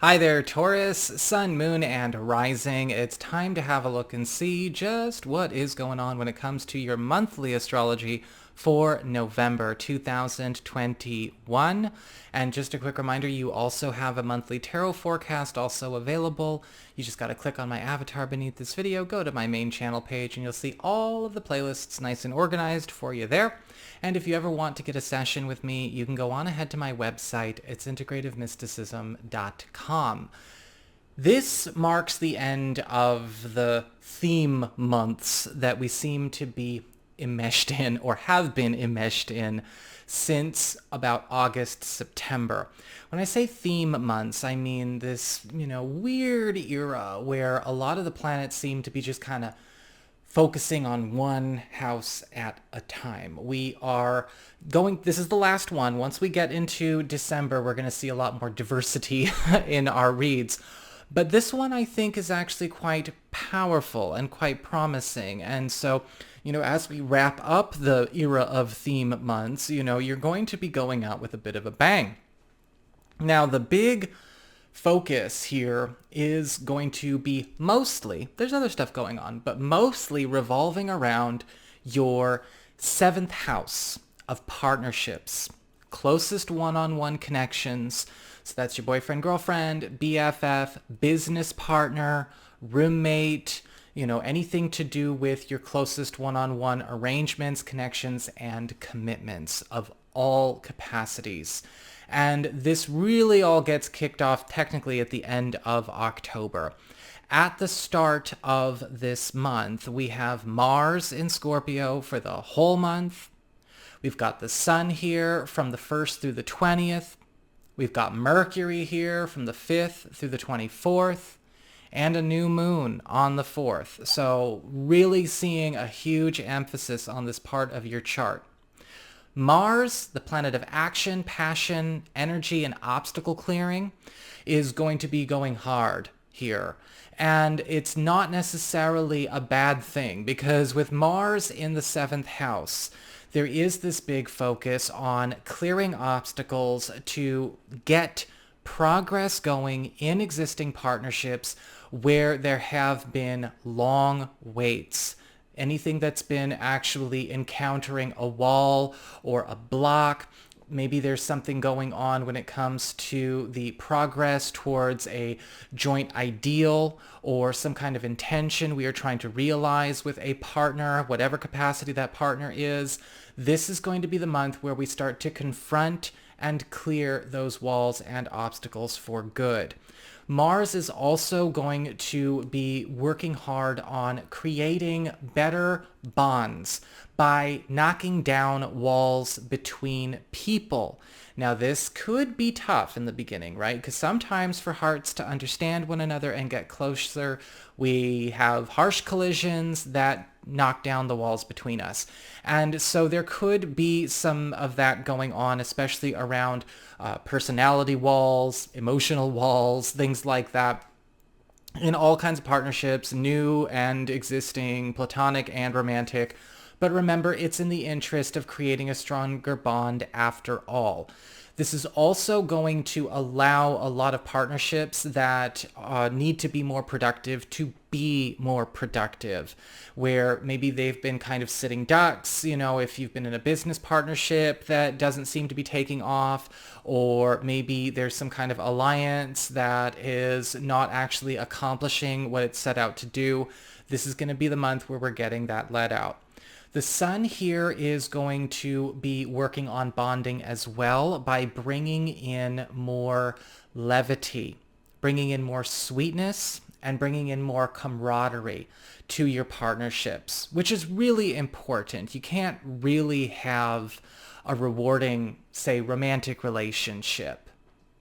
Hi there, Taurus, Sun, Moon, and Rising. It's time to have a look and see just what is going on when it comes to your monthly astrology for November 2021. And just a quick reminder, you also have a monthly tarot forecast also available. You just got to click on my avatar beneath this video, go to my main channel page, and you'll see all of the playlists nice and organized for you there. And if you ever want to get a session with me, you can go on ahead to my website. It's integrativemysticism.com. This marks the end of the theme months that we seem to be enmeshed in, or have been enmeshed in, since about August, September. When I say theme months, I mean this, weird era where a lot of the planets seem to be just kind of focusing on one house at a time. This is the last one. Once we get into December, we're going to see a lot more diversity in our reads. But this one I think is actually quite powerful and quite promising. And so, as we wrap up the era of theme months, you're going to be going out with a bit of a bang. Now, the big focus here is going to be mostly, there's other stuff going on, but mostly revolving around your seventh house of partnerships, closest one-on-one connections. So that's your boyfriend, girlfriend, BFF, business partner, roommate, anything to do with your closest one-on-one arrangements, connections, and commitments of all capacities. And this really all gets kicked off technically at the end of October. At the start of this month, we have Mars in Scorpio for the whole month. We've got the Sun here from the 1st through the 20th. We've got Mercury here from the 5th through the 24th. And a new moon on the 4th. So really seeing a huge emphasis on this part of your chart. Mars, the planet of action, passion, energy, and obstacle clearing, is going to be going hard here. And it's not necessarily a bad thing, because with Mars in the 7th house, there is this big focus on clearing obstacles to get progress going in existing partnerships where there have been long waits. Anything that's been actually encountering a wall or a block. Maybe there's something going on when it comes to the progress towards a joint ideal or some kind of intention we are trying to realize with a partner, whatever capacity that partner is. This is going to be the month where we start to confront and clear those walls and obstacles for good. Mars is also going to be working hard on creating better bonds by knocking down walls between people. Now, this could be tough in the beginning, right? Because sometimes for hearts to understand one another and get closer, we have harsh collisions that knock down the walls between us. And so there could be some of that going on, especially around personality walls, emotional walls, things like that. In all kinds of partnerships, new and existing, platonic and romantic. But remember, it's in the interest of creating a stronger bond after all. This is also going to allow a lot of partnerships that need to be more productive to be more productive, where maybe they've been kind of sitting ducks, if you've been in a business partnership that doesn't seem to be taking off, or maybe there's some kind of alliance that is not actually accomplishing what it's set out to do. This is going to be the month where we're getting that let out. The Sun here is going to be working on bonding as well by bringing in more levity, bringing in more sweetness, and bringing in more camaraderie to your partnerships, which is really important. You can't really have a rewarding, say, romantic relationship,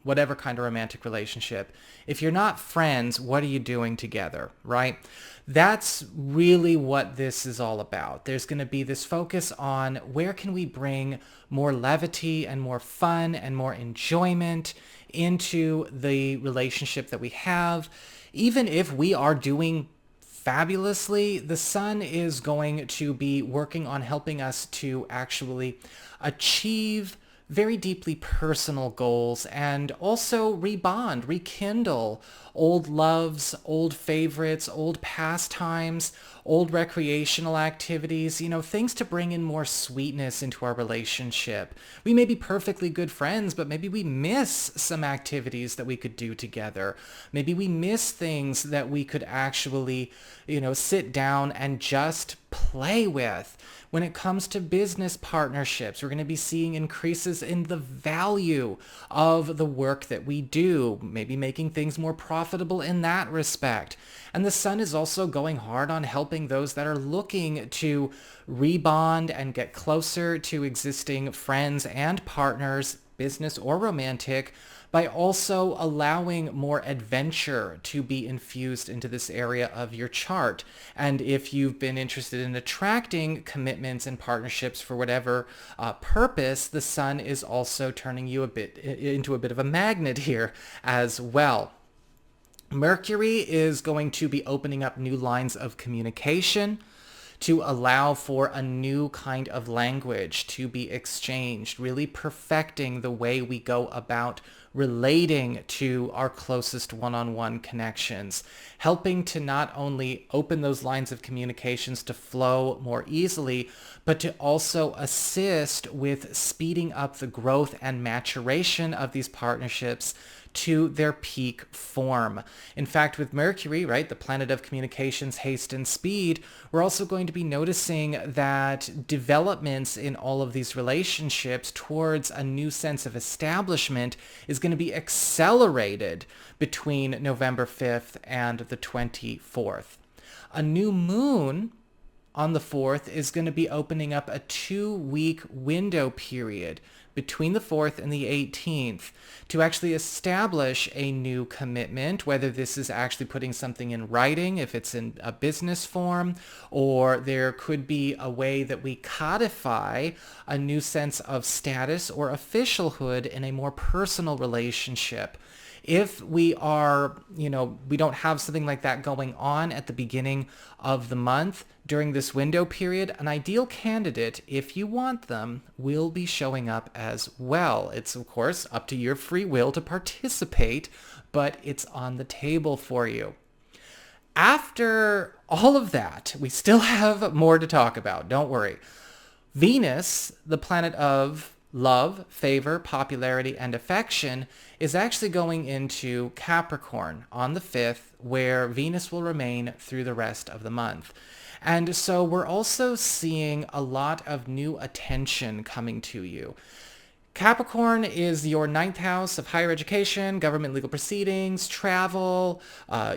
whatever kind of romantic relationship. If you're not friends, what are you doing together, right? That's really what this is all about. There's going to be this focus on where can we bring more levity and more fun and more enjoyment into the relationship that we have. Even if we are doing fabulously, the Sun is going to be working on helping us to actually achieve very deeply personal goals and also rebond, rekindle old loves, old favorites, old pastimes, old recreational activities, things to bring in more sweetness into our relationship. We may be perfectly good friends, but maybe we miss some activities that we could do together. Maybe we miss things that we could actually, sit down and just play with. When it comes to business partnerships, we're going to be seeing increases in the value of the work that we do, maybe making things more profitable in that respect. And the sun is also going hard on helping those that are looking to rebond and get closer to existing friends and partners, business or romantic, by also allowing more adventure to be infused into this area of your chart. And if you've been interested in attracting commitments and partnerships for whatever purpose, the sun is also turning you into a bit of a magnet here as well. Mercury is going to be opening up new lines of communication to allow for a new kind of language to be exchanged, really perfecting the way we go about relating to our closest one-on-one connections, helping to not only open those lines of communications to flow more easily, but to also assist with speeding up the growth and maturation of these partnerships to their peak form. In fact, with Mercury, right, the planet of communications, haste, and speed, we're also going to be noticing that developments in all of these relationships towards a new sense of establishment is going to be accelerated between November 5th and the 24th. A new moon on the 4th is going to be opening up a 2-week window period between the 4th and the 18th to actually establish a new commitment, whether this is actually putting something in writing, if it's in a business form, or there could be a way that we codify a new sense of status or officialhood in a more personal relationship. If we are, we don't have something like that going on at the beginning of the month during this window period, an ideal candidate, if you want them, will be showing up as well. It's, of course, up to your free will to participate, but it's on the table for you. After all of that, we still have more to talk about. Don't worry. Venus, the planet of love, favor, popularity, and affection, is actually going into Capricorn on the 5th, where Venus will remain through the rest of the month. And so we're also seeing a lot of new attention coming to you. Capricorn is your 9th house of higher education, government legal proceedings, travel,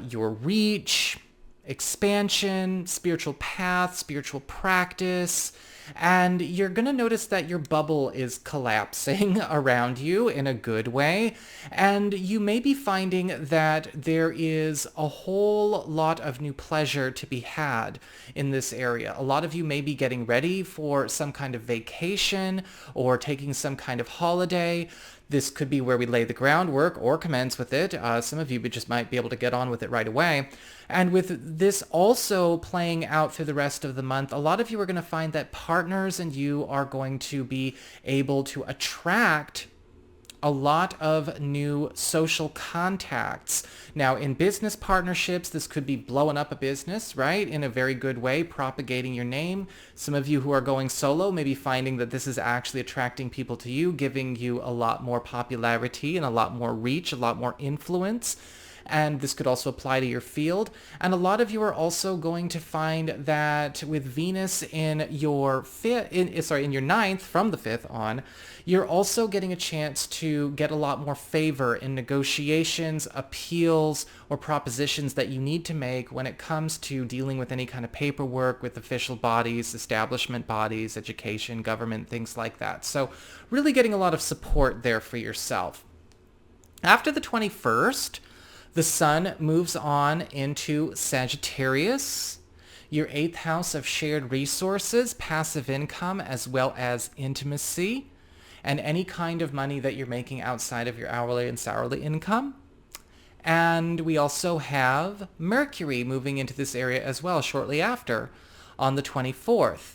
your reach, expansion, spiritual path, spiritual practice. And you're going to notice that your bubble is collapsing around you in a good way. And you may be finding that there is a whole lot of new pleasure to be had in this area. A lot of you may be getting ready for some kind of vacation or taking some kind of holiday. This could be where we lay the groundwork or commence with it. Some of you just might be able to get on with it right away. And with this also playing out through the rest of the month, a lot of you are going to find that partners and you are going to be able to attract a lot of new social contacts. Now, in business partnerships, this could be blowing up a business, right? In a very good way, propagating your name. Some of you who are going solo may be finding that this is actually attracting people to you, giving you a lot more popularity and a lot more reach, a lot more influence. And this could also apply to your field. And a lot of you are also going to find that with Venus in your in your 9th from the 5th on, you're also getting a chance to get a lot more favor in negotiations, appeals, or propositions that you need to make when it comes to dealing with any kind of paperwork with official bodies, establishment bodies, education, government, things like that. So really getting a lot of support there for yourself. After the 21st, the sun moves on into Sagittarius, your 8th house of shared resources, passive income, as well as intimacy, and any kind of money that you're making outside of your hourly and hourly income. And we also have Mercury moving into this area as well shortly after on the 24th.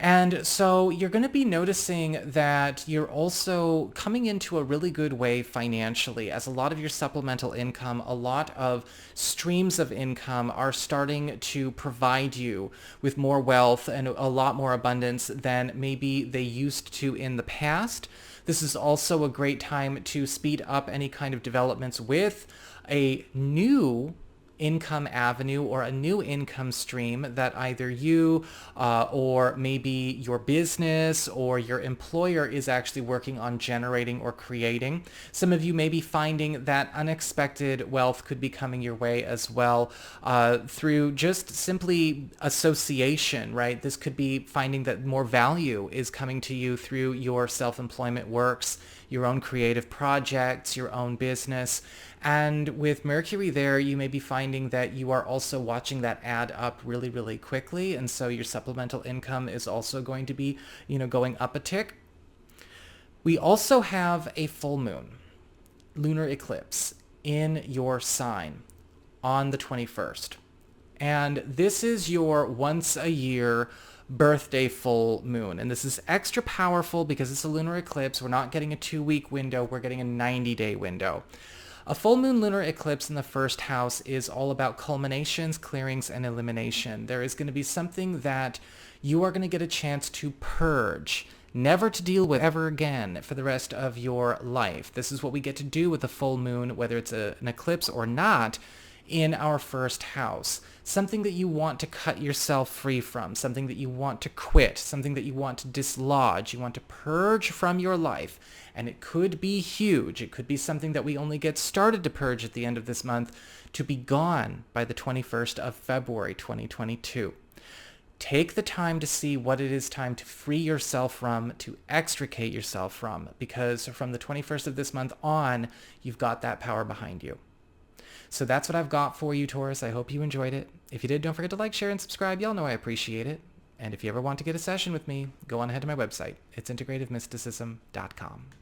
And so you're going to be noticing that you're also coming into a really good way financially, as a lot of your supplemental income, a lot of streams of income are starting to provide you with more wealth and a lot more abundance than maybe they used to in the past. This is also a great time to speed up any kind of developments with a new income avenue or a new income stream that either you or maybe your business or your employer is actually working on generating or creating. Some of you may be finding that unexpected wealth could be coming your way as well through just simply association, right? This could be finding that more value is coming to you through your self-employment works, your own creative projects, your own business. And with Mercury there, you may be finding that you are also watching that add up really, really quickly. And so your supplemental income is also going to be, going up a tick. We also have a full moon, lunar eclipse, in your sign on the 21st. And this is your once a year birthday full moon. And this is extra powerful because it's a lunar eclipse. We're not getting a 2-week window. We're getting a 90-day window. A full moon lunar eclipse in the first house is all about culminations, clearings, and elimination. There is going to be something that you are going to get a chance to purge, never to deal with ever again for the rest of your life. This is what we get to do with a full moon, whether it's an eclipse or not, in our first house. Something that you want to cut yourself free from, something that you want to quit, something that you want to dislodge, you want to purge from your life. And it could be huge. It could be something that we only get started to purge at the end of this month, to be gone by the 21st of February 2022. Take the time to see what it is time to free yourself from, to extricate yourself from, because from the 21st of this month on, you've got that power behind you. So that's what I've got for you, Taurus. I hope you enjoyed it. If you did, don't forget to like, share, and subscribe. Y'all know I appreciate it. And if you ever want to get a session with me, go on ahead to my website. It's integrativemysticism.com.